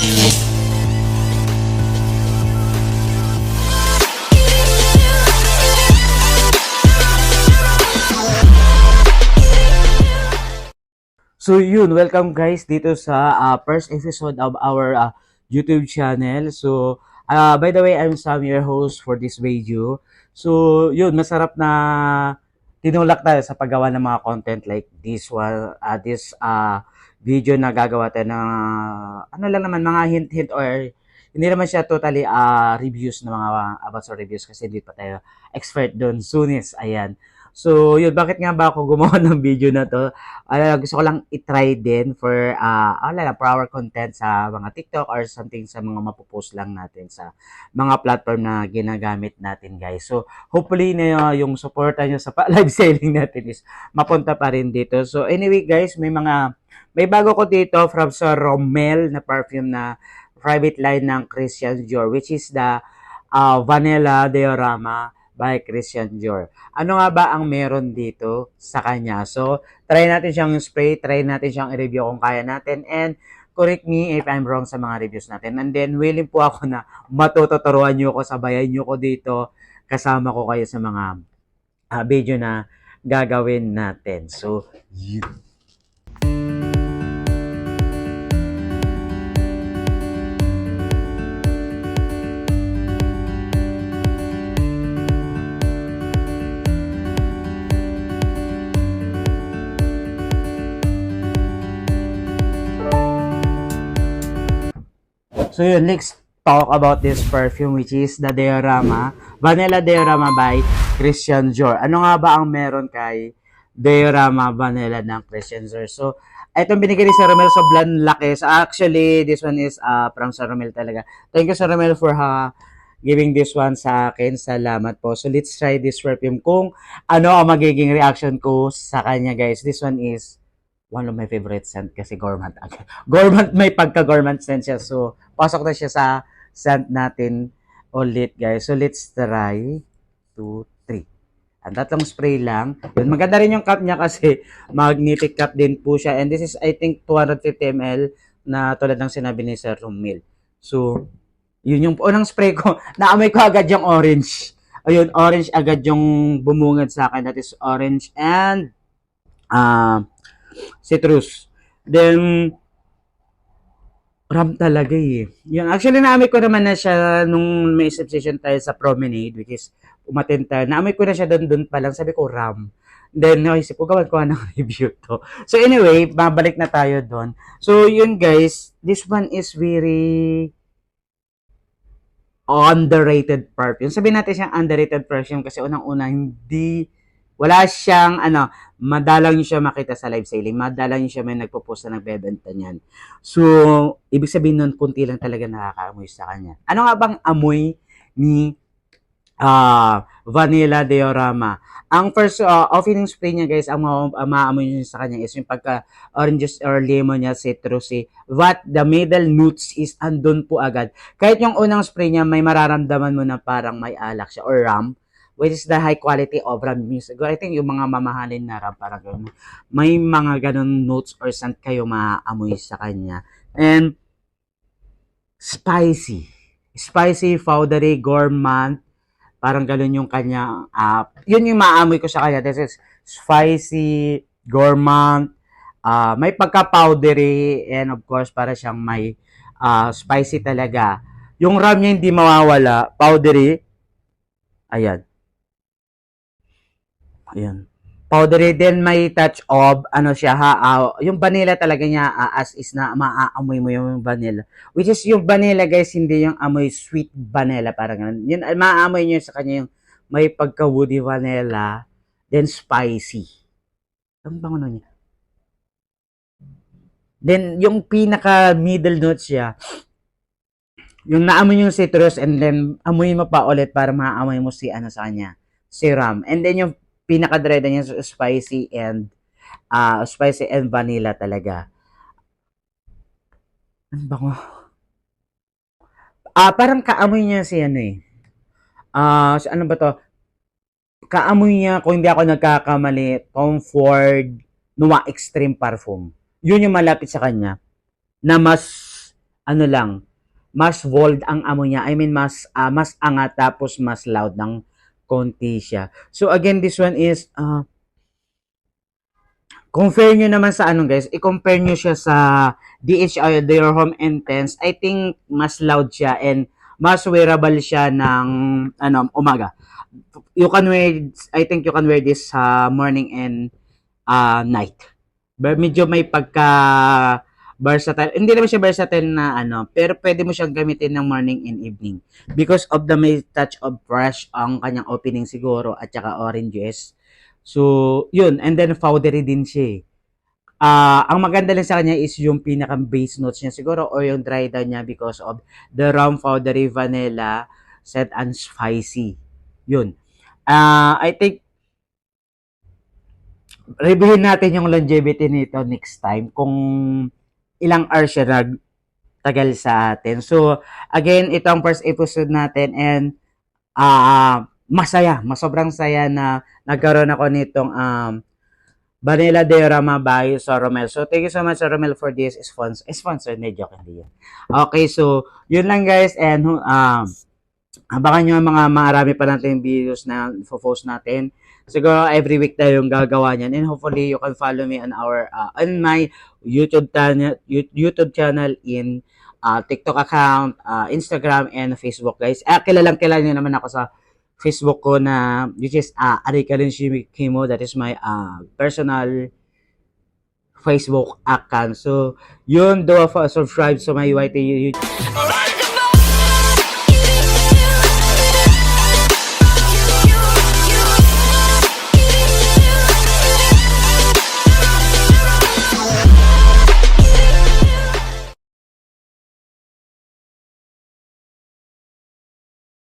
So yun, welcome guys dito sa first episode of our YouTube channel. So by the way, I'm Sam, your host for this video. So yun, masarap na tinulak tayo sa paggawa ng mga content like this one, this video na gagawa tayo ng ano lang naman, mga hint-hint or hindi naman siya totally reviews ng mga about sa reviews kasi hindi pa tayo expert doon. Soon is, ayan. So, yun, bakit nga ba ako gumawa ng video na to? Gusto ko lang i-try din for for our content sa mga TikTok or something sa mga mapopost lang natin sa mga platform na ginagamit natin, guys. So, hopefully na yung suporta nyo sa live selling natin is mapunta pa rin dito. So, anyway, guys, may bago ko dito from sa Rommel na perfume na private line ng Christian Dior, which is the Vanilla Diorama by Christian Dior. Ano nga ba ang meron dito sa kanya? So, try natin siyang spray, try natin siyang i-review kung kaya natin, and correct me if I'm wrong sa mga reviews natin. And then, willing po ako na matututuruan nyo ko, sabayan nyo ko dito, kasama ko kayo sa mga video na gagawin natin. So, yun. So yun, let's talk about this perfume which is the Diorama, Vanilla Diorama by Christian Dior. Ano nga ba ang meron kay Diorama Vanilla ng Christian Dior? So, itong binigay ni Sir Romel Soblan laki. So, actually, this one is from Sir Romel talaga. Thank you Sir Romel for giving this one sa akin. Salamat po. So, let's try this perfume kung ano ang magiging reaction ko sa kanya, guys. This one is one of my favorite scent kasi gourmand. Gourmand, may pagka-gourmand scent siya. So, pasok na siya sa scent natin ulit, guys. So, let's try 2, 3. Ang tatlong spray lang. Yun, maganda rin yung cup niya kasi magnetic cup din po siya. And this is, I think, 250 ml na tulad ng sinabi ni Sir Romil. So, yun yung unang spray ko. Naamoy ko agad yung orange. Ayun, orange agad yung bumungad sa akin. That is orange and citrus. Then, ram talaga eh. Yung actually naamoy ko naman na siya nung may session tayo sa promenade, which is umattend tayo. Naamoy ko na siya doon pa lang. Sabi ko ram. Then naisip ko gawan ko ng review to. So anyway, babalik na tayo doon. So yun guys, this one is very underrated perfume. Sabihin natin siyang underrated perfume kasi unang-una wala siyang madalang niyo siya makita sa live selling, madalang niyo siya may nagpo-post na nagbebenta niyan. So, ibig sabihin nun, kunti lang talaga nakakaamoy sa kanya. Ano nga bang amoy ni Vanilla Diorama? Ang first opening spray niya, guys, ang maamoy niyo sa kanya is yung pagka oranges or lemon niya, citrusy. What the middle notes is andun po agad. Kahit yung unang spray niya, may mararamdaman mo na parang may alak siya or rum, which is the high quality of rum music. I think yung mga mamahalin na rum, parang gano'n. May mga ganun notes or scent kayo maaamoy sa kanya. And spicy. Spicy, powdery, gourmand. Parang ganun yung kanya. Yun yung maamoy ko sa kanya. This is spicy, gourmand. May pagka-powdery. And of course, para siyang may spicy talaga. Yung rum niya hindi mawawala. Powdery. Ayan. Ayan. Powdery din, may touch of, yung vanilla talaga niya, as is na maaamoy mo yung vanilla. Which is yung vanilla, guys, hindi yung amoy sweet vanilla, parang ganun. Yun, maaamoy niyo sa kanya yung may pagka-woody vanilla, then spicy. Ang bango na niya. Then, yung pinaka-middle notes siya, yung naamoy yung citrus, and then, amoy mo pa ulit para maamoy mo sa kanya, si rum. And then, yung pinaka-dread niya spicy and vanilla talaga. Ano ba ko? Parang kaamoy niya si ano ba to? Kaamoy niya, kung hindi ako nagkakamali, Tom Ford Noir Extreme Parfum. Yun yung malapit sa kanya na mas ano lang, mas bold ang amoy niya. I mean, mas angat tapos mas loud ng konti siya. So again, this one is compare nyo naman sa ano guys, i-compare nyo siya sa DHI, Their Home Intense. I think mas loud siya and mas wearable siya ng umaga. You can wear, I think you can wear this sa morning and night. But medyo may pagka versatile. Hindi naman siya versatile na pero pwede mo siyang gamitin ng morning and evening. Because of the may touch of fresh ang kanyang opening siguro at saka oranges. So, yun. And then powdery din siya. Ang maganda lang sa kanya is yung pinaka base notes niya siguro or yung dry down niya because of the rum powdery vanilla set and spicy. Yun. I think reviewin natin yung longevity nito next time kung ilang hours siya nagtagal sa atin. So, again, ito ang first episode natin and sobrang saya na nagkaroon ako nitong Vanilla Diorama by Soromel. So, thank you so much, Soromel, for this sponsor. Hindi, joke, hindi yun. Okay, so, yun lang guys and abangan nyo mga marami pa natin videos na post natin. Siguro every week tayong gagawa niyan and hopefully you can follow me on on my YouTube channel in TikTok account, Instagram and Facebook guys. Kilalang niyo naman ako sa Facebook ko na which is Arika Rin Shimikimo. That is my personal Facebook account. So, yun, do subscribe sa my YT YouTube.